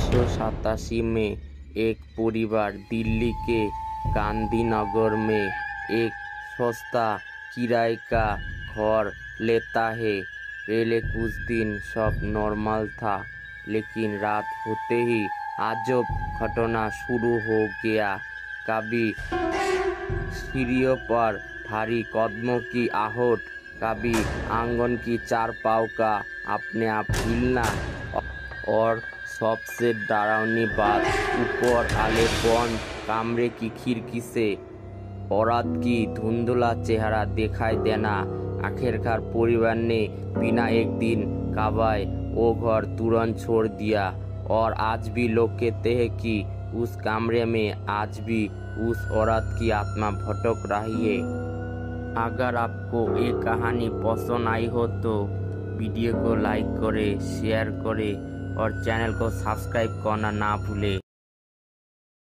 1987 में एक परिवार दिल्ली के गांधीनगर में एक सस्ता किराए का घर लेता है। पहले कुछ दिन सब नॉर्मल था, लेकिन रात होते ही अजब घटना शुरू हो गया। कभी सीढ़ियों पर भारी कदमों की आहट, कभी आंगन की चारपाई का अपने आप हिलना, और सबसे डरावनी बात, ऊपर वाले बंद कमरे की खिड़की से औरत की धुंधला चेहरा दिखाई देना। आखिरकार परिवार ने बिना एक दिन कबाए वो घर तुरंत छोड़ दिया, और आज भी लोग कहते हैं कि उस कमरे में आज भी उस औरत की आत्मा भटक रही है। अगर आपको ये कहानी पसंद आई हो तो वीडियो को लाइक करें, शेयर करें और चैनल को सब्सक्राइब करना ना भूलें।